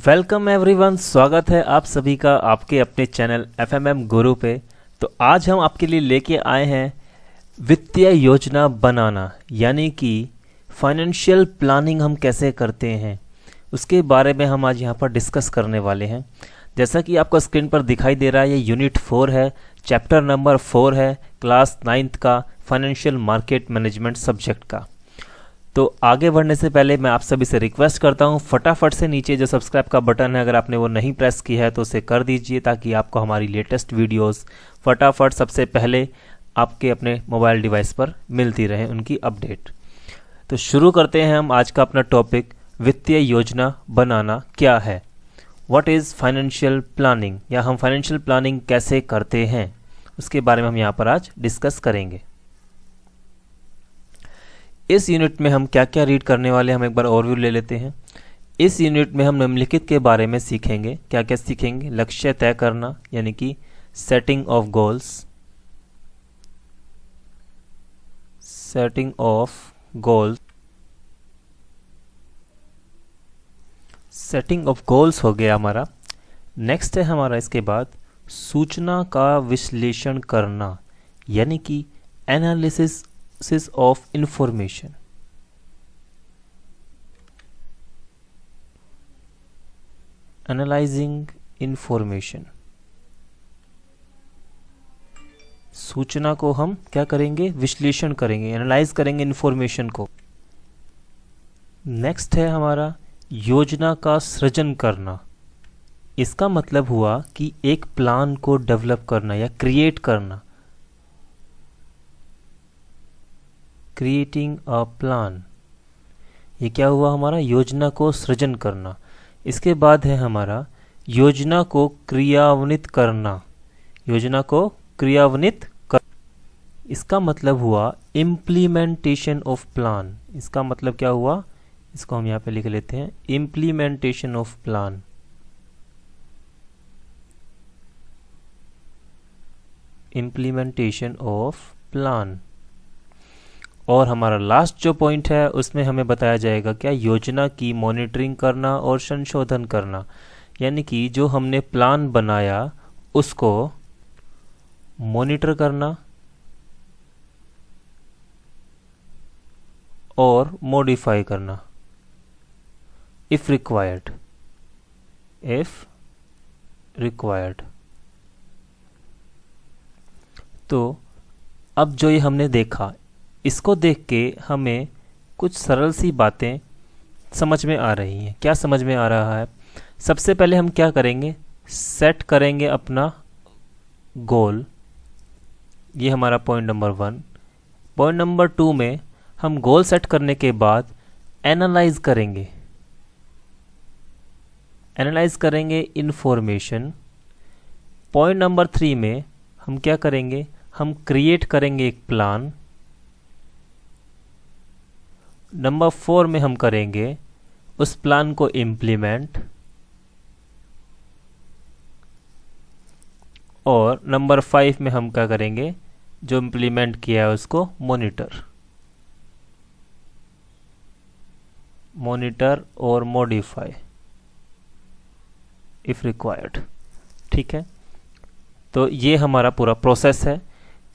Welcome everyone, स्वागत है आप सभी का आपके अपने चैनल FMM गुरु पे। तो आज हम आपके लिए लेके आए हैं वित्तीय योजना बनाना, यानी कि फाइनेंशियल प्लानिंग हम कैसे करते हैं उसके बारे में हम आज यहाँ पर डिस्कस करने वाले हैं। जैसा कि आपको स्क्रीन पर दिखाई दे रहा है, ये यूनिट 4 है, चैप्टर नंबर 4 है, क्लास 9th का फाइनेंशियल मार्केट मैनेजमेंट सब्जेक्ट का। तो आगे बढ़ने से पहले मैं आप सभी से रिक्वेस्ट करता हूं, फटाफट से नीचे जो सब्सक्राइब का बटन है, अगर आपने वो नहीं प्रेस किया है तो उसे कर दीजिए, ताकि आपको हमारी लेटेस्ट वीडियोस फटाफट सबसे पहले आपके अपने मोबाइल डिवाइस पर मिलती रहे उनकी अपडेट। तो शुरू करते हैं हम आज का अपना टॉपिक, वित्तीय योजना बनाना क्या है, व्हाट इज़ फाइनेंशियल प्लानिंग, या हम फाइनेंशियल प्लानिंग कैसे करते हैं उसके बारे में हम यहाँ पर आज डिस्कस करेंगे। इस यूनिट में हम क्या क्या रीड करने वाले हैं, हम एक बार ओवरव्यू ले लेते हैं। इस यूनिट में हम निम्नलिखित के बारे में सीखेंगे। क्या क्या सीखेंगे? लक्ष्य तय करना, यानी कि setting of goals, setting of goals हो गया हमारा। नेक्स्ट है हमारा इसके बाद सूचना का विश्लेषण करना, यानी कि analysis of information। Analysing information, सूचना को हम क्या करेंगे? विश्लेषण करेंगे, एनालाइज करेंगे इंफॉर्मेशन को। नेक्स्ट है हमारा योजना का सृजन करना। इसका मतलब हुआ कि एक प्लान को डेवलप करना या क्रिएट करना, क्रिएटिंग अ प्लान। ये क्या हुआ हमारा? योजना को सृजन करना। इसके बाद है हमारा योजना को क्रियान्वित करना, योजना को क्रियान्वित कर, इसका मतलब हुआ इम्प्लीमेंटेशन ऑफ प्लान। इसका मतलब क्या हुआ? इसको हम यहाँ पे लिख लेते हैं, implementation of plan. Implementation of plan. और हमारा लास्ट जो पॉइंट है उसमें हमें बताया जाएगा क्या? योजना की मॉनिटरिंग करना और संशोधन करना, यानी कि जो हमने प्लान बनाया उसको मॉनिटर करना और मॉडिफाई करना इफ रिक्वायर्ड। तो अब जो ये हमने देखा, इसको देख के हमें कुछ सरल सी बातें समझ में आ रही हैं। क्या समझ में आ रहा है? सबसे पहले हम क्या करेंगे? सेट करेंगे अपना गोल। ये हमारा पॉइंट नंबर 1। पॉइंट नंबर 2 में हम गोल सेट करने के बाद एनालाइज करेंगे इंफॉर्मेशन। पॉइंट नंबर 3 में हम क्या करेंगे? हम क्रिएट करेंगे एक प्लान। नंबर 4 में हम करेंगे उस प्लान को इम्प्लीमेंट, और नंबर 5 में हम क्या करेंगे? जो इम्प्लीमेंट किया है उसको मॉनिटर और मॉडिफाई इफ रिक्वायर्ड। ठीक है, तो ये हमारा पूरा प्रोसेस है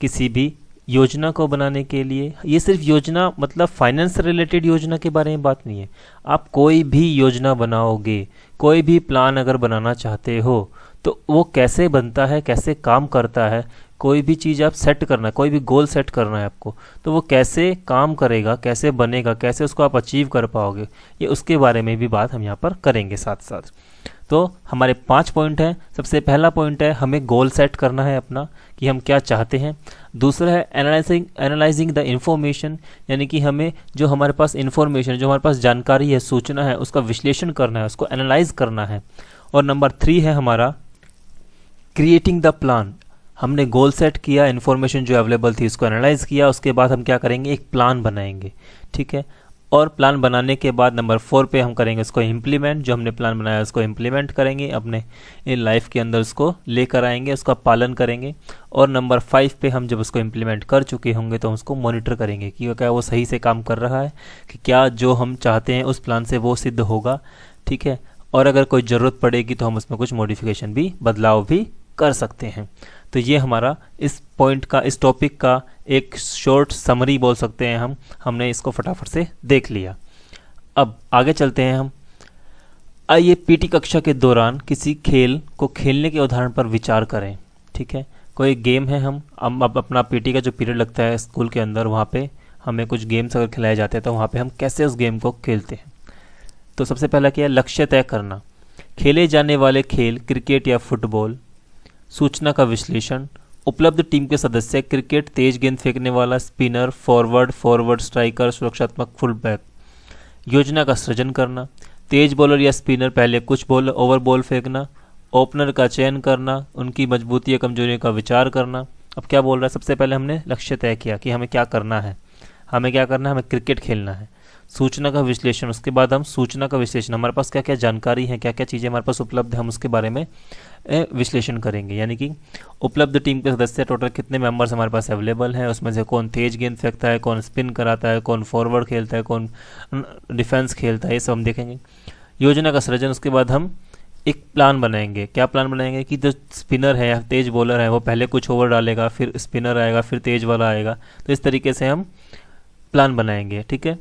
किसी भी योजना को बनाने के लिए। ये सिर्फ योजना मतलब फाइनेंस रिलेटेड योजना के बारे में बात नहीं है। आप कोई भी योजना बनाओगे, कोई भी प्लान अगर बनाना चाहते हो तो वो कैसे बनता है, कैसे काम करता है, कोई भी चीज़ आप सेट करना है, कोई भी गोल सेट करना है आपको, तो वो कैसे काम करेगा, कैसे बनेगा, कैसे उसको आप अचीव कर पाओगे, ये उसके बारे में भी बात हम यहाँ पर करेंगे साथ साथ। तो हमारे 5 पॉइंट हैं। सबसे पहला पॉइंट है हमें गोल सेट करना है अपना, कि हम क्या चाहते हैं। दूसरा है एनालाइजिंग द इंफॉर्मेशन, यानी कि हमें जो हमारे पास इंफॉर्मेशन, जो हमारे पास जानकारी है, सूचना है, उसका विश्लेषण करना है, उसको एनालाइज करना है। और नंबर 3 है हमारा क्रिएटिंग द प्लान। हमने गोल सेट किया, इंफॉर्मेशन जो अवेलेबल थी उसको एनालाइज किया, उसके बाद हम क्या करेंगे? एक प्लान बनाएंगे। ठीक है, और प्लान बनाने के बाद नंबर 4 पे हम करेंगे उसको इम्प्लीमेंट। जो हमने प्लान बनाया उसको इम्प्लीमेंट करेंगे, अपने लाइफ के अंदर उसको लेकर आएंगे, उसका पालन करेंगे। और नंबर 5 पे हम जब उसको इम्प्लीमेंट कर चुके होंगे तो हम उसको मॉनिटर करेंगे कि क्या वो सही से काम कर रहा है, कि क्या जो हम चाहते हैं उस प्लान से वो सिद्ध होगा। ठीक है, और अगर कोई ज़रूरत पड़ेगी तो हम उसमें कुछ मॉडिफिकेशन भी, बदलाव भी कर सकते हैं। तो ये हमारा इस पॉइंट का, इस टॉपिक का एक शॉर्ट समरी बोल सकते हैं हम। हमने इसको फटाफट से देख लिया। अब आगे चलते हैं हम। आइए पीटी कक्षा के दौरान किसी खेल को खेलने के उदाहरण पर विचार करें। ठीक है, कोई गेम है, हम अब अपना पीटी का जो पीरियड लगता है स्कूल के अंदर, वहाँ पे हमें कुछ गेम्स अगर खिलाए जाते हैं तो वहाँ पे हम कैसे उस गेम को खेलते हैं। तो सबसे पहला क्या है, लक्ष्य तय करना। खेले जाने वाले खेल क्रिकेट या फुटबॉल। सूचना का विश्लेषण। उपलब्ध टीम के सदस्य क्रिकेट, तेज गेंद फेंकने वाला स्पिनर, फॉरवर्ड स्ट्राइकर, सुरक्षात्मक फुल बैक। योजना का सृजन करना। तेज बॉलर या स्पिनर पहले कुछ ओवर बॉल फेंकना। ओपनर का चयन करना। उनकी मजबूती या कमजोरियों का विचार करना। अब क्या बोल रहा है, सबसे पहले हमने लक्ष्य तय किया कि हमें क्या करना है। हमें क्या करना है, हमें क्रिकेट खेलना है। सूचना का विश्लेषण, उसके बाद हम सूचना का विश्लेषण, हमारे पास क्या क्या जानकारी है, क्या क्या चीज़ें हमारे पास उपलब्ध है, हम उसके बारे में विश्लेषण करेंगे। यानी कि उपलब्ध टीम के सदस्य, टोटल कितने मेंबर्स हमारे पास अवेलेबल हैं, उसमें से कौन तेज गेंद फेंकता है, कौन स्पिन कराता है, कौन फॉरवर्ड खेलता है, कौन डिफेंस खेलता है, ये सब हम देखेंगे। योजना का सृजन, उसके बाद हम एक प्लान बनाएंगे। क्या प्लान बनाएंगे कि जो स्पिनर है या तेज बॉलर है वो पहले कुछ ओवर डालेगा, फिर स्पिनर आएगा, फिर तेज वाला आएगा। तो इस तरीके से हम प्लान बनाएंगे। ठीक है,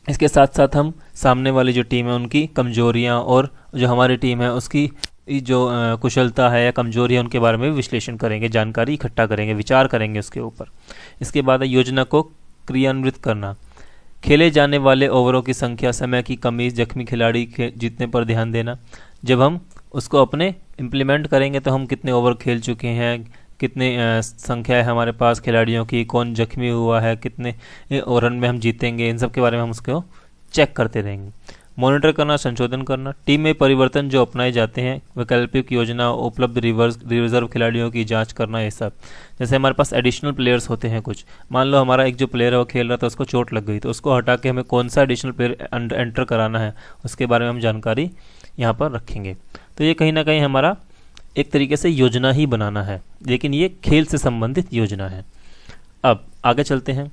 इसके साथ साथ हम सामने वाली जो टीम है उनकी कमजोरियां और जो हमारी टीम है उसकी जो कुशलता है या कमजोरी है उनके बारे में विश्लेषण करेंगे, जानकारी इकट्ठा करेंगे, विचार करेंगे उसके ऊपर। इसके बाद योजना को क्रियान्वित करना। खेले जाने वाले ओवरों की संख्या, समय की कमी, जख्मी खिलाड़ी के जीतने पर ध्यान देना। जब हम उसको अपने इम्प्लीमेंट करेंगे तो हम कितने ओवर खेल चुके हैं, कितने संख्या है हमारे पास खिलाड़ियों की, कौन जख्मी हुआ है, कितने रन में हम जीतेंगे, इन सब के बारे में हम उसको चेक करते रहेंगे। मॉनिटर करना, संशोधन करना। टीम में परिवर्तन जो अपनाए जाते हैं, वैकल्पिक योजना, उपलब्ध रिजर्व खिलाड़ियों की जांच करना, ये सब। जैसे हमारे पास एडिशनल प्लेयर्स होते हैं कुछ, मान लो हमारा एक जो प्लेयर है वो खेल रहा था, उसको चोट लग गई, तो उसको हटा के हमें कौन सा एडिशनल प्लेयर एंटर कराना है उसके बारे में हम जानकारी यहाँ पर रखेंगे। तो ये कहीं ना कहीं हमारा एक तरीके से योजना ही बनाना है, लेकिन ये खेल से संबंधित योजना है। अब आगे चलते हैं।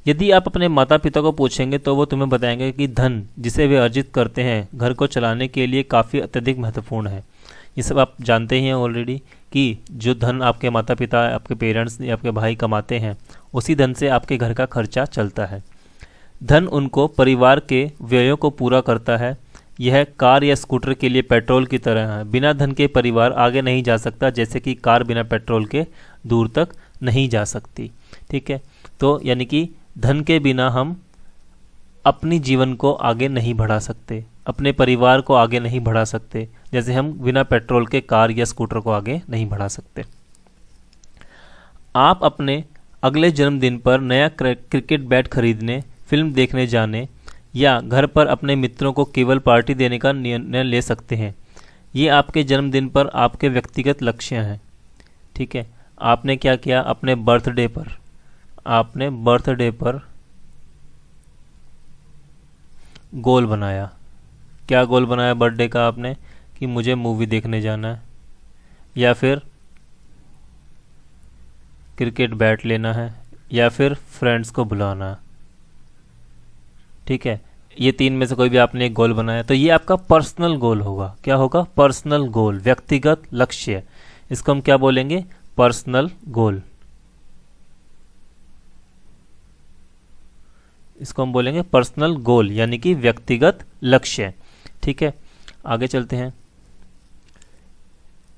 यदि आप अपने माता पिता को पूछेंगे तो वो तुम्हें बताएंगे कि धन जिसे वे अर्जित करते हैं घर को चलाने के लिए काफ़ी अत्यधिक महत्वपूर्ण है। ये सब आप जानते ही हैं ऑलरेडी कि जो धन आपके माता पिता, आपके पेरेंट्स या आपके भाई कमाते हैं, उसी धन से आपके घर का खर्चा चलता है। धन उनको परिवार के व्ययों को पूरा करता है। यह कार या स्कूटर के लिए पेट्रोल की तरह है। बिना धन के परिवार आगे नहीं जा सकता, जैसे कि कार बिना पेट्रोल के दूर तक नहीं जा सकती। ठीक है, तो यानी कि धन के बिना हम अपनी जीवन को आगे नहीं बढ़ा सकते, अपने परिवार को आगे नहीं बढ़ा सकते, जैसे हम बिना पेट्रोल के कार या स्कूटर को आगे नहीं बढ़ा सकते। आप अपने अगले जन्मदिन पर नया क्रिकेट बैट खरीदने, फिल्म देखने जाने या घर पर अपने मित्रों को केवल पार्टी देने का निर्णय ले सकते हैं। ये आपके जन्मदिन पर आपके व्यक्तिगत लक्ष्य हैं। ठीक है, आपने क्या किया, अपने बर्थडे पर गोल बनाया। क्या गोल बनाया बर्थडे का आपने, कि मुझे मूवी देखने जाना है या फिर क्रिकेट बैट लेना है या फिर फ्रेंड्स को बुलाना है। ठीक है, ये तीन में से कोई भी आपने एक गोल बनाया, तो ये आपका पर्सनल गोल होगा। क्या होगा, पर्सनल गोल, व्यक्तिगत लक्ष्य। इसको हम क्या बोलेंगे, पर्सनल गोल। इसको हम बोलेंगे पर्सनल गोल, यानी कि व्यक्तिगत लक्ष्य। ठीक है, आगे चलते हैं।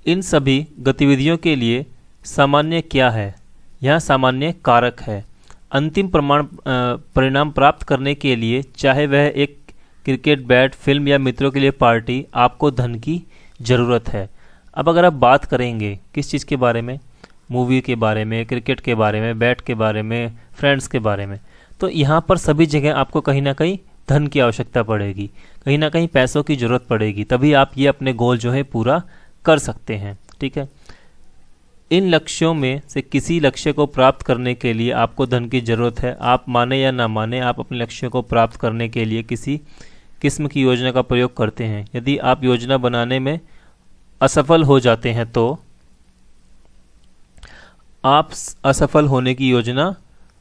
इन सभी गतिविधियों के लिए सामान्य क्या है, यहाँ सामान्य कारक है। अंतिम परिणाम प्राप्त करने के लिए, चाहे वह एक क्रिकेट बैट, फिल्म या मित्रों के लिए पार्टी, आपको धन की ज़रूरत है। अब अगर आप बात करेंगे किस चीज़ के बारे में, मूवी के बारे में, क्रिकेट के बारे में, बैट के बारे में, फ्रेंड्स के बारे में, तो यहाँ पर सभी जगह आपको कहीं ना कहीं धन की आवश्यकता पड़ेगी, कहीं ना कहीं पैसों की ज़रूरत पड़ेगी, तभी आप ये अपने गोल जो है पूरा कर सकते हैं। ठीक है, इन लक्ष्यों में से किसी लक्ष्य को प्राप्त करने के लिए आपको धन की ज़रूरत है। आप माने या ना माने, आप अपने लक्ष्य को प्राप्त करने के लिए किसी किस्म की योजना का प्रयोग करते हैं। यदि आप योजना बनाने में असफल हो जाते हैं तो आप असफल होने की योजना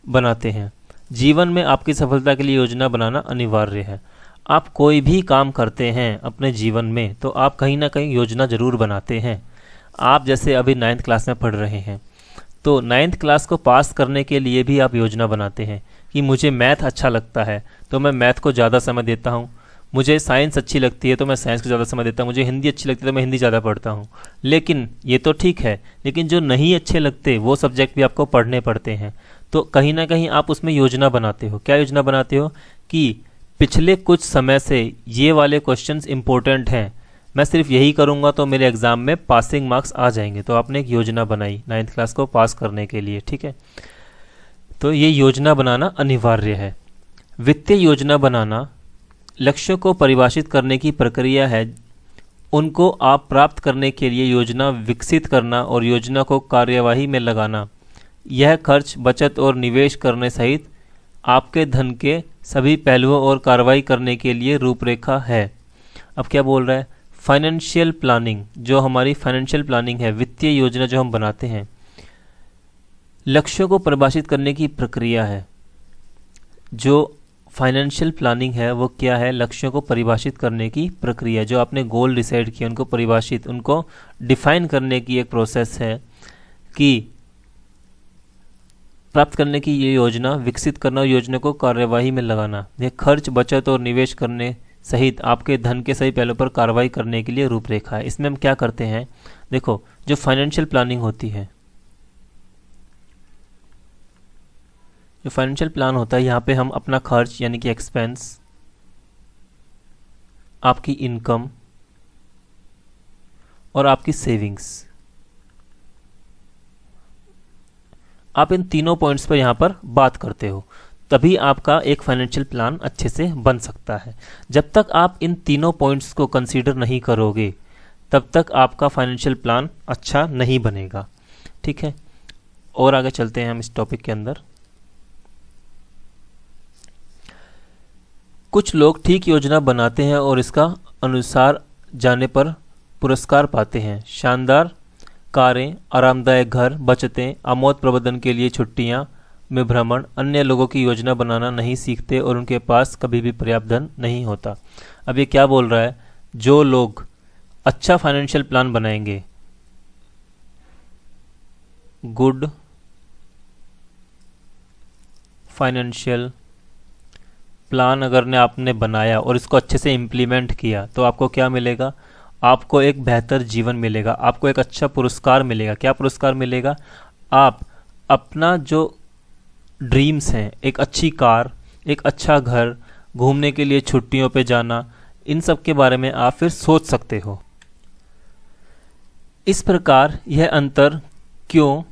बनाते हैं। जीवन में आपकी सफलता के लिए योजना बनाना अनिवार्य है। आप कोई भी काम करते हैं अपने जीवन में तो आप कहीं ना कहीं योजना ज़रूर बनाते हैं। आप जैसे अभी 9th क्लास में पढ़ रहे हैं तो 9th क्लास को पास करने के लिए भी आप योजना बनाते हैं कि मुझे मैथ अच्छा लगता है तो मैं मैथ को ज़्यादा समय देता हूँ, मुझे साइंस अच्छी लगती है तो मैं साइंस को ज़्यादा समय देता हूँ, मुझे हिंदी अच्छी लगती है तो मैं हिंदी ज़्यादा पढ़ता हूँ। लेकिन ये तो ठीक है, लेकिन जो नहीं अच्छे लगते वो सब्जेक्ट भी आपको पढ़ने पड़ते हैं। तो कहीं ना कहीं आप उसमें योजना बनाते हो। क्या योजना बनाते हो कि पिछले कुछ समय से ये वाले क्वेश्चंस इंपॉर्टेंट हैं, मैं सिर्फ यही करूँगा तो मेरे एग्ज़ाम में पासिंग मार्क्स आ जाएंगे। तो आपने एक योजना बनाई 9th क्लास को पास करने के लिए, ठीक है। तो ये योजना बनाना अनिवार्य है। वित्तीय योजना बनाना लक्ष्यों को परिभाषित करने की प्रक्रिया है। उनको आप प्राप्त करने के लिए योजना विकसित करना और योजना को कार्यवाही में लगाना। यह खर्च, बचत और निवेश करने सहित आपके धन के सभी पहलुओं और कार्रवाई करने के लिए रूपरेखा है। अब क्या बोल रहा है? फाइनेंशियल प्लानिंग, जो हमारी फाइनेंशियल प्लानिंग है, वित्तीय योजना जो हम बनाते हैं, लक्ष्यों को परिभाषित करने की प्रक्रिया है। जो फाइनेंशियल प्लानिंग है वो क्या है? लक्ष्यों को परिभाषित करने की प्रक्रिया। जो आपने गोल डिसाइड किया उनको परिभाषित, उनको डिफाइन करने की एक प्रोसेस है कि प्राप्त करने की ये योजना, विकसित करना और योजना को कार्यवाही में लगाना। यह खर्च, बचत और निवेश करने सहित आपके धन के सही पहलुओं पर कार्रवाई करने के लिए रूपरेखा है। इसमें हम क्या करते हैं? देखो, जो फाइनेंशियल प्लानिंग होती है, जो फाइनेंशियल प्लान होता है, यहाँ पे हम अपना खर्च यानी कि एक्सपेंस, आपकी इनकम और आपकी सेविंग्स, आप इन तीनों पॉइंट्स पर यहाँ पर बात करते हो, तभी आपका एक फाइनेंशियल प्लान अच्छे से बन सकता है। जब तक आप इन तीनों पॉइंट्स को कंसीडर नहीं करोगे तब तक आपका फाइनेंशियल प्लान अच्छा नहीं बनेगा, ठीक है। और आगे चलते हैं हम इस टॉपिक के अंदर। कुछ लोग ठीक योजना बनाते हैं और इसका अनुसार जाने पर पुरस्कार पाते हैं। शानदार कारें, आरामदायक घर, बचतें, अमोद प्रबंधन के लिए छुट्टियां में भ्रमण, अन्य लोगों की योजना बनाना नहीं सीखते और उनके पास कभी भी पर्याप्त धन नहीं होता। अब ये क्या बोल रहा है? जो लोग अच्छा फाइनेंशियल प्लान बनाएंगे, गुड फाइनेंशियल प्लान अगर ने आपने बनाया और इसको अच्छे से इम्प्लीमेंट किया तो आपको क्या मिलेगा? आपको एक बेहतर जीवन मिलेगा, आपको एक अच्छा पुरस्कार मिलेगा। क्या पुरस्कार मिलेगा? आप अपना जो ड्रीम्स हैं, एक अच्छी कार, एक अच्छा घर, घूमने के लिए छुट्टियों पे जाना, इन सब के बारे में आप फिर सोच सकते हो। इस प्रकार यह अंतर क्यों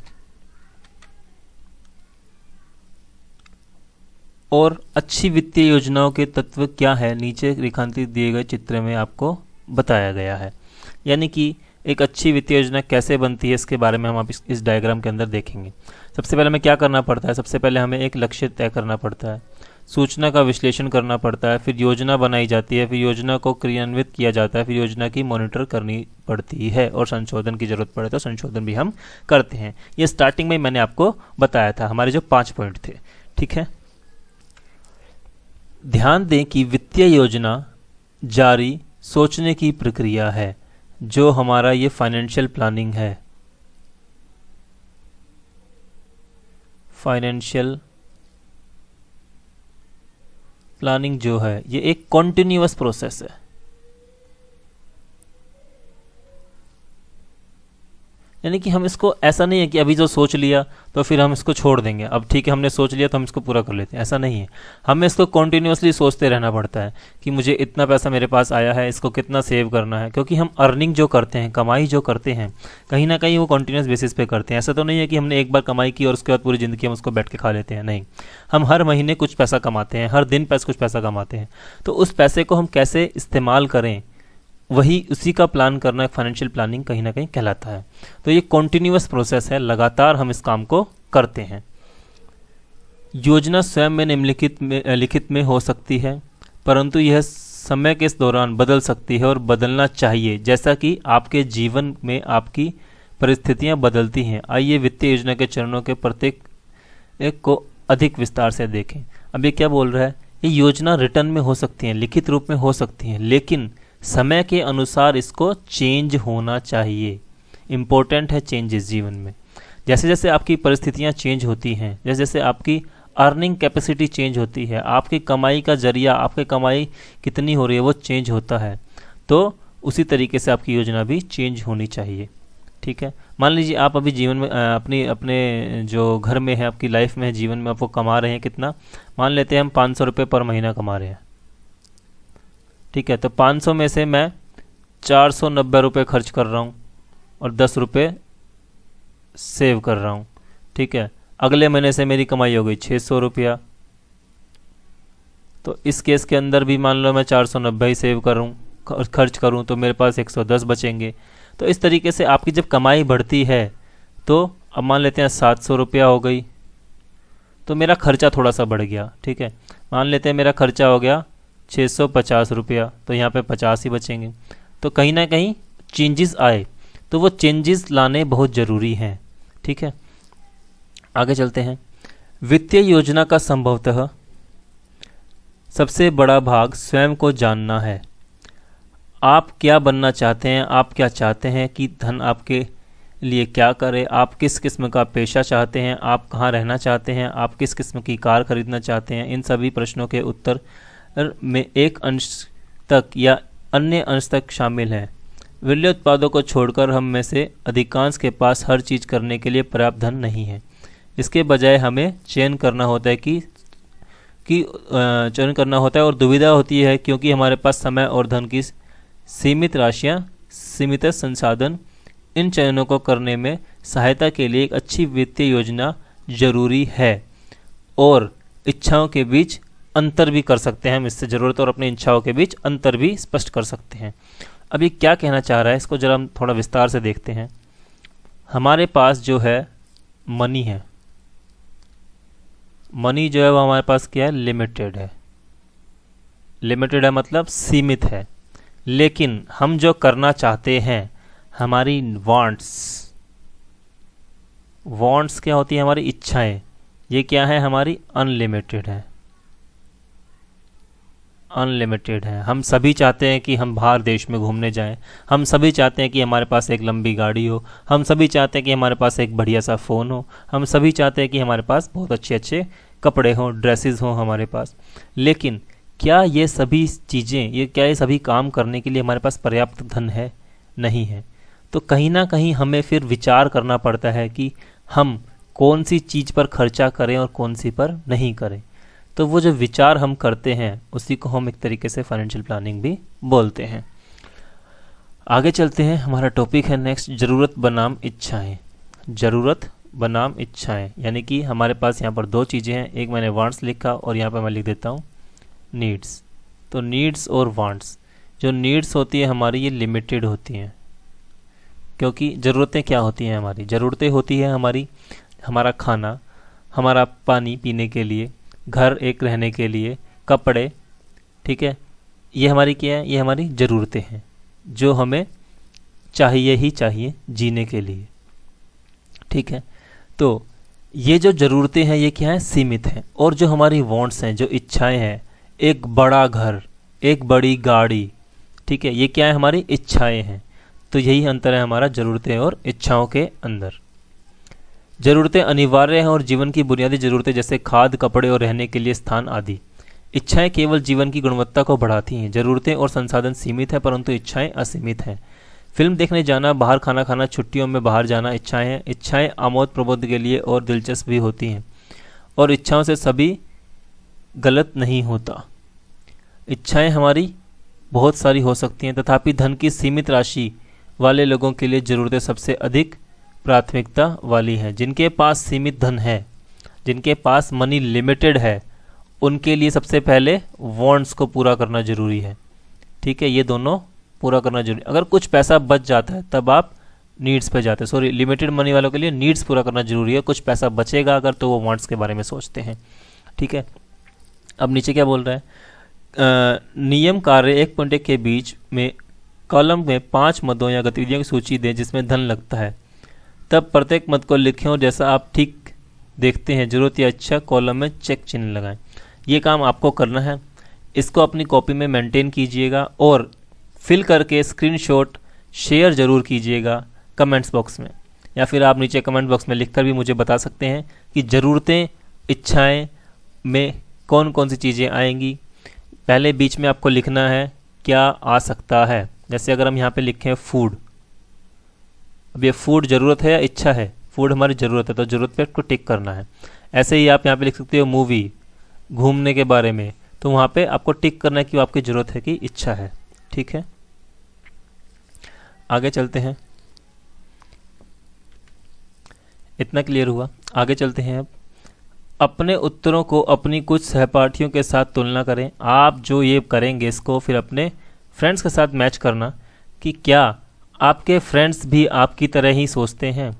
और अच्छी वित्तीय योजनाओं के तत्व क्या है, नीचे रेखांकित दिए गए चित्र में आपको बताया गया है। यानी कि एक अच्छी वित्तीय योजना कैसे बनती है इसके बारे में हम आप इस डायग्राम के अंदर देखेंगे। सबसे पहले हमें क्या करना पड़ता है? सबसे पहले हमें एक लक्ष्य तय करना पड़ता है, सूचना का विश्लेषण करना पड़ता है, फिर योजना बनाई जाती है, फिर योजना को क्रियान्वित किया जाता है, फिर योजना की मॉनिटर करनी पड़ती है और संशोधन की जरूरत पड़े तो संशोधन भी हम करते हैं। ये स्टार्टिंग में मैंने आपको बताया था, हमारे जो 5 पॉइंट थे, ठीक है। ध्यान दें कि वित्तीय योजना जारी सोचने की प्रक्रिया है। जो हमारा ये फाइनेंशियल प्लानिंग है, फाइनेंशियल प्लानिंग जो है ये एक कॉन्टिन्यूअस प्रोसेस है। यानी कि हम इसको, ऐसा नहीं है कि अभी जो सोच लिया तो फिर हम इसको छोड़ देंगे, अब ठीक है हमने सोच लिया तो हम इसको पूरा कर लेते हैं, ऐसा नहीं है। हमें इसको कॉन्टिन्यूअसली सोचते रहना पड़ता है कि मुझे इतना पैसा मेरे पास आया है, इसको कितना सेव करना है, क्योंकि हम अर्निंग जो करते हैं, कमाई जो करते हैं, कहीं ना कहीं वो कॉन्टिन्यूस बेसिस पे करते हैं। ऐसा तो नहीं है कि हमने एक बार कमाई की और उसके बाद पूरी ज़िंदगी हम उसको बैठ के खा लेते हैं, नहीं। हम हर महीने कुछ पैसा कमाते हैं, हर दिन कुछ पैसा कमाते हैं, तो उस पैसे को हम कैसे इस्तेमाल करें, वही उसी का प्लान करना फाइनेंशियल प्लानिंग कहीं ना कहीं कहलाता है। तो ये कॉन्टिन्यूअस प्रोसेस है, लगातार हम इस काम को करते हैं। योजना स्वयं में लिखित में हो सकती है, परंतु यह समय के दौरान बदल सकती है और बदलना चाहिए, जैसा कि आपके जीवन में आपकी परिस्थितियां बदलती हैं। आइए वित्तीय योजना के चरणों के प्रत्येक एक को अधिक विस्तार से देखें। अब ये क्या बोल रहा है ये योजना रिटर्न में हो सकती हैं, लिखित रूप में हो सकती हैं, लेकिन समय के अनुसार इसको चेंज होना चाहिए। इम्पोर्टेंट है चेंजेस जीवन में। जैसे जैसे आपकी परिस्थितियां चेंज होती हैं, जैसे जैसे आपकी अर्निंग कैपेसिटी चेंज होती है, आपकी कमाई का जरिया, आपकी कमाई कितनी हो रही है वो चेंज होता है, तो उसी तरीके से आपकी योजना भी चेंज होनी चाहिए। ठीक है, मान लीजिए आप अभी जीवन में अपने जो घर में है, आपकी लाइफ में है, जीवन में आप वो कमा रहे हैं कितना, मान लेते हैं हम 500 रुपये पर महीना कमा रहे हैं। ठीक है, तो 500 में से मैं 490 रुपये खर्च कर रहा हूँ और 10 रुपये सेव कर रहा हूँ। ठीक है, अगले महीने से मेरी कमाई हो गई 600 रुपया। तो इस केस के अंदर भी मान लो मैं 490 ही सेव करूँ, खर्च करूँ, तो मेरे पास 110 बचेंगे। तो इस तरीके से आपकी जब कमाई बढ़ती है, तो अब मान लेते हैं 700 रुपया हो गई, तो मेरा खर्चा थोड़ा सा बढ़ गया। ठीक है, मान लेते हैं मेरा खर्चा हो गया 650 रुपया, तो यहाँ पे 50 ही बचेंगे। तो कहीं ना कहीं चेंजेस आए, तो वो चेंजेस लाने बहुत ज़रूरी हैं। ठीक है, आगे चलते हैं। वित्तीय योजना का संभवतः सबसे बड़ा भाग स्वयं को जानना है। आप क्या बनना चाहते हैं, आप क्या चाहते हैं कि धन आपके लिए क्या करे, आप किस किस्म का पेशा चाहते हैं, आप कहाँ रहना चाहते हैं, आप किस किस्म की कार खरीदना चाहते हैं। इन सभी प्रश्नों के उत्तर में एक अंश तक या अन्य अंश तक शामिल है। विरले उत्पादों को छोड़कर हम में से अधिकांश के पास हर चीज़ करने के लिए पर्याप्त धन नहीं है। इसके बजाय हमें चयन करना होता है चयन करना होता है और दुविधा होती है, क्योंकि हमारे पास समय और धन की सीमित राशियां, सीमित संसाधन। इन चयनों को करने में सहायता के लिए एक अच्छी वित्तीय योजना जरूरी है और इच्छाओं के बीच अंतर भी कर सकते हैं हम। इससे ज़रूरत और अपनी इच्छाओं के बीच अंतर भी स्पष्ट कर सकते हैं। अब ये क्या कहना चाह रहा है, इसको जरा हम थोड़ा विस्तार से देखते हैं। हमारे पास जो है मनी है, मनी जो है वो हमारे पास क्या है, लिमिटेड है। लिमिटेड है मतलब सीमित है। लेकिन हम जो करना चाहते हैं, हमारी वांट्स क्या होती है, हमारी इच्छाएं, ये क्या है, हमारी अनलिमिटेड है। अनलिमिटेड है। हम सभी चाहते हैं कि हम बाहर देश में घूमने जाएं, हम सभी चाहते हैं कि हमारे पास एक लंबी गाड़ी हो, हम सभी चाहते हैं कि हमारे पास एक बढ़िया सा फ़ोन हो, हम सभी चाहते हैं कि हमारे पास बहुत अच्छे अच्छे कपड़े हों, ड्रेसेस हों हमारे पास। लेकिन क्या ये सभी चीज़ें, क्या ये सभी काम करने के लिए हमारे पास पर्याप्त धन है? नहीं है। तो कहीं ना कहीं हमें फिर विचार करना पड़ता है कि हम कौन सी चीज़ पर खर्चा करें और कौन सी पर नहीं करें। तो वो जो विचार हम करते हैं उसी को हम एक तरीके से फाइनेंशियल प्लानिंग भी बोलते हैं। आगे चलते हैं, हमारा टॉपिक है नेक्स्ट, ज़रूरत बनाम इच्छाएं। ज़रूरत बनाम इच्छाएं, यानी कि हमारे पास यहाँ पर दो चीज़ें हैं, एक मैंने वांट्स लिखा और यहाँ पर मैं लिख देता हूँ नीड्स। तो नीड्स और वांट्स, जो नीड्स होती है हमारी ये लिमिटेड होती हैं, क्योंकि ज़रूरतें क्या होती हैं, हमारी ज़रूरतें होती है हमारा खाना, हमारा पानी पीने के लिए, घर एक रहने के लिए, कपड़े। ठीक है, ये हमारी क्या है, ये हमारी ज़रूरतें हैं जो हमें चाहिए ही चाहिए जीने के लिए। ठीक है, तो ये जो ज़रूरतें हैं ये क्या है, सीमित हैं। और जो हमारी वांट्स हैं, जो इच्छाएं हैं, एक बड़ा घर, एक बड़ी गाड़ी, ठीक है, ये क्या है, हमारी इच्छाएं हैं। तो यही अंतर है हमारा ज़रूरतें और इच्छाओं के अंदर। ज़रूरतें अनिवार्य हैं और जीवन की बुनियादी ज़रूरतें जैसे खाद, कपड़े और रहने के लिए स्थान आदि। इच्छाएं केवल जीवन की गुणवत्ता को बढ़ाती हैं। ज़रूरतें और संसाधन सीमित हैं परंतु इच्छाएं असीमित हैं। फिल्म देखने जाना, बाहर खाना खाना, छुट्टियों में बाहर जाना इच्छाएं हैं। इच्छाएं आमोद प्रमोद के लिए और दिलचस्प भी होती हैं और इच्छाओं से सभी गलत नहीं होता। इच्छाएं हमारी बहुत सारी हो सकती हैं, तथापि धन की सीमित राशि वाले लोगों के लिए ज़रूरतें सबसे अधिक प्राथमिकता वाली हैं। जिनके पास सीमित धन है, जिनके पास मनी लिमिटेड है, उनके लिए सबसे पहले वांट्स को पूरा करना ज़रूरी है। ठीक है, ये दोनों पूरा करना जरूरी। अगर कुछ पैसा बच जाता है तब आप नीड्स पे जाते हैं। सॉरी, लिमिटेड मनी वालों के लिए नीड्स पूरा करना जरूरी है। कुछ पैसा बचेगा अगर, तो वो वांट्स के बारे में सोचते हैं। ठीक है, अब नीचे क्या बोल रहा है, नियम कार्य 1.1 के बीच में कॉलम में 5 मदों या गतिविधियों की सूची दें जिसमें धन लगता है। तब प्रत्येक मद को लिखें और जैसा आप ठीक देखते हैं जरूरत या इच्छा कॉलम में चेक चिन्ह लगाएं। ये काम आपको करना है। इसको अपनी कॉपी में मेंटेन कीजिएगा और फिल करके स्क्रीनशॉट शेयर ज़रूर कीजिएगा कमेंट्स बॉक्स में, या फिर आप नीचे कमेंट बॉक्स में लिखकर भी मुझे बता सकते हैं कि ज़रूरतें, इच्छाएं में कौन कौन सी चीज़ें आएंगी। पहले बीच में आपको लिखना है क्या आ सकता है। जैसे अगर हम यहाँ पे लिखें फूड, अब ये फूड ज़रूरत है या इच्छा है? फूड हमारी ज़रूरत है, तो ज़रूरत पे आपको टिक करना है। ऐसे ही आप यहाँ पे लिख सकते हो मूवी, घूमने के बारे में, तो वहाँ पे आपको टिक करना है कि वो आपकी ज़रूरत है कि इच्छा है। ठीक है, आगे चलते हैं। इतना क्लियर हुआ? आगे चलते हैं। अब अपने उत्तरों को अपनी कुछ सहपाठियों के साथ तुलना करें। आप जो ये करेंगे इसको फिर अपने फ्रेंड्स के साथ मैच करना कि क्या आपके फ्रेंड्स भी आपकी तरह ही सोचते हैं।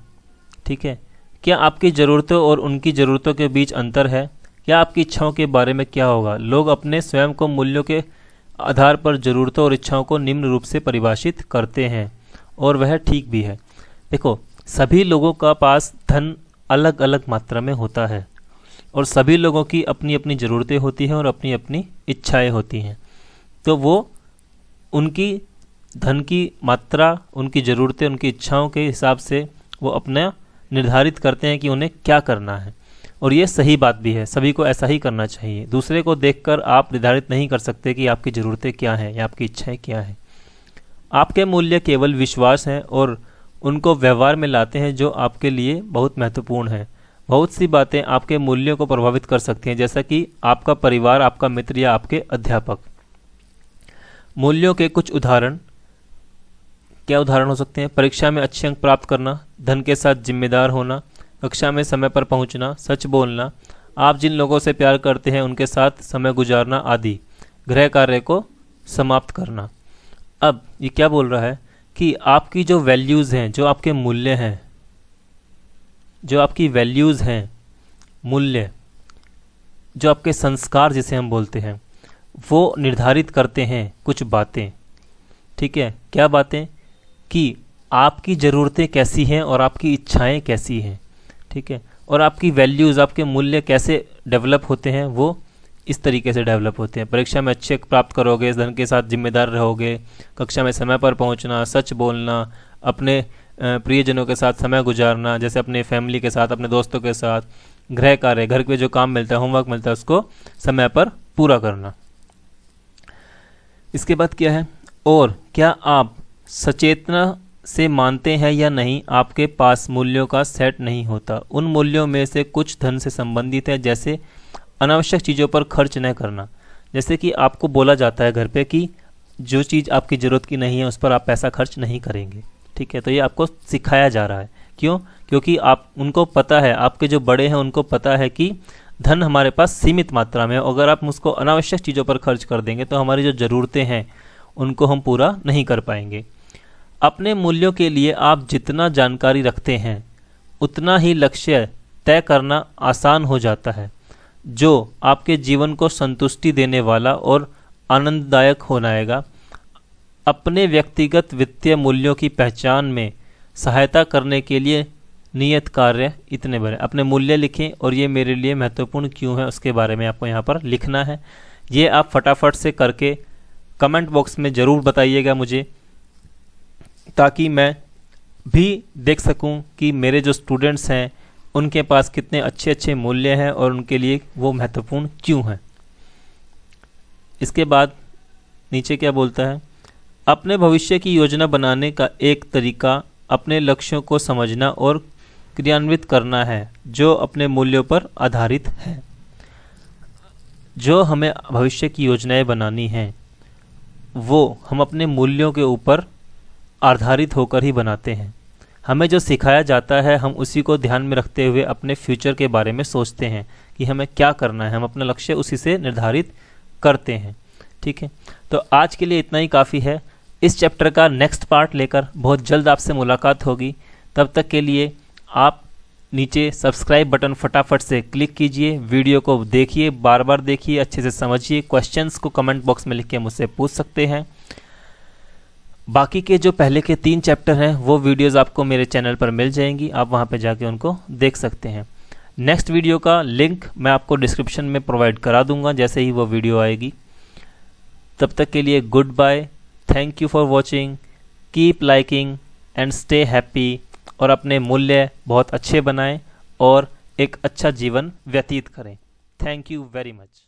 ठीक है, क्या आपकी ज़रूरतों और उनकी ज़रूरतों के बीच अंतर है? क्या आपकी इच्छाओं के बारे में क्या होगा? लोग अपने स्वयं को मूल्यों के आधार पर ज़रूरतों और इच्छाओं को निम्न रूप से परिभाषित करते हैं, और वह ठीक भी है। देखो, सभी लोगों का पास धन अलग अलग मात्रा में होता है और सभी लोगों की अपनी अपनी ज़रूरतें होती हैं और अपनी अपनी इच्छाएं होती हैं। तो वो उनकी धन की मात्रा, उनकी ज़रूरतें, उनकी इच्छाओं के हिसाब से वो अपना निर्धारित करते हैं कि उन्हें क्या करना है, और ये सही बात भी है। सभी को ऐसा ही करना चाहिए। दूसरे को देखकर आप निर्धारित नहीं कर सकते कि आपकी ज़रूरतें क्या हैं या आपकी इच्छाएं क्या हैं। आपके मूल्य केवल विश्वास हैं और उनको व्यवहार में लाते हैं जो आपके लिए बहुत महत्वपूर्ण है। बहुत सी बातें आपके मूल्यों को प्रभावित कर सकती हैं, जैसा कि आपका परिवार, आपका मित्र या आपके अध्यापक। मूल्यों के कुछ उदाहरण, क्या उदाहरण हो सकते हैं? परीक्षा में अच्छे अंक प्राप्त करना, धन के साथ जिम्मेदार होना, कक्षा में समय पर पहुंचना, सच बोलना, आप जिन लोगों से प्यार करते हैं उनके साथ समय गुजारना आदि। गृह कार्य को समाप्त करना। अब ये क्या बोल रहा है कि आपकी जो वैल्यूज़ हैं, जो आपके मूल्य हैं, जो आपकी वैल्यूज़ हैं, मूल्य, जो आपके संस्कार जिसे हम बोलते हैं, वो निर्धारित करते हैं कुछ बातें। ठीक है, क्या बातें? कि आपकी ज़रूरतें कैसी हैं और आपकी इच्छाएं कैसी हैं। ठीक है, और आपकी वैल्यूज़, आपके मूल्य कैसे डेवलप होते हैं? वो इस तरीके से डेवलप होते हैं। परीक्षा में अच्छे प्राप्त करोगे, धन के साथ जिम्मेदार रहोगे, कक्षा में समय पर पहुंचना, सच बोलना, अपने प्रियजनों के साथ समय गुजारना, जैसे अपने फैमिली के साथ, अपने दोस्तों के साथ, गृह कार्य, घर पे जो काम मिलता है, होमवर्क मिलता है, उसको समय पर पूरा करना। इसके बाद क्या है? और क्या आप सचेतना से मानते हैं या नहीं आपके पास मूल्यों का सेट नहीं होता। उन मूल्यों में से कुछ धन से संबंधित है, जैसे अनावश्यक चीज़ों पर खर्च न करना। जैसे कि आपको बोला जाता है घर पे कि जो चीज़ आपकी ज़रूरत की नहीं है उस पर आप पैसा खर्च नहीं करेंगे। ठीक है, तो ये आपको सिखाया जा रहा है। क्यों? क्योंकि आप, उनको पता है, आपके जो बड़े हैं उनको पता है कि धन हमारे पास सीमित मात्रा में है। अगर आप उसको अनावश्यक चीज़ों पर खर्च कर देंगे तो हमारी जो ज़रूरतें हैं उनको हम पूरा नहीं कर पाएंगे। अपने मूल्यों के लिए आप जितना जानकारी रखते हैं उतना ही लक्ष्य तय करना आसान हो जाता है, जो आपके जीवन को संतुष्टि देने वाला और आनंददायक होनाएगा। अपने व्यक्तिगत वित्तीय मूल्यों की पहचान में सहायता करने के लिए नियत कार्य इतने बड़े। अपने मूल्य लिखें और ये मेरे लिए महत्वपूर्ण क्यों है उसके बारे में आपको यहाँ पर लिखना है। ये आप फटाफट से करके कमेंट बॉक्स में ज़रूर बताइएगा मुझे, ताकि मैं भी देख सकूं कि मेरे जो स्टूडेंट्स हैं उनके पास कितने अच्छे अच्छे मूल्य हैं और उनके लिए वो महत्वपूर्ण क्यों हैं। इसके बाद नीचे क्या बोलता है? अपने भविष्य की योजना बनाने का एक तरीका अपने लक्ष्यों को समझना और क्रियान्वित करना है, जो अपने मूल्यों पर आधारित है। जो हमें भविष्य की योजनाएं बनानी हैं वो हम अपने मूल्यों के ऊपर आधारित होकर ही बनाते हैं। हमें जो सिखाया जाता है हम उसी को ध्यान में रखते हुए अपने फ्यूचर के बारे में सोचते हैं कि हमें क्या करना है। हम अपना लक्ष्य उसी से निर्धारित करते हैं। ठीक है, तो आज के लिए इतना ही काफ़ी है। इस चैप्टर का नेक्स्ट पार्ट लेकर बहुत जल्द आपसे मुलाकात होगी। तब तक के लिए आप नीचे सब्सक्राइब बटन फटाफट से क्लिक कीजिए, वीडियो को देखिए, बार बार देखिए, अच्छे से समझिए। क्वेश्चंस को कमेंट बॉक्स में लिख के मुझसे पूछ सकते हैं। बाकी के जो पहले के 3 चैप्टर हैं वो वीडियोस आपको मेरे चैनल पर मिल जाएंगी, आप वहां पे जाके उनको देख सकते हैं। नेक्स्ट वीडियो का लिंक मैं आपको डिस्क्रिप्शन में प्रोवाइड करा दूंगा जैसे ही वो वीडियो आएगी। तब तक के लिए goodbye, thank you for watching, keep liking and stay happy, और अपने मूल्य बहुत अच्छे बनाएं और एक अच्छा जीवन व्यतीत करें। Thank you very much.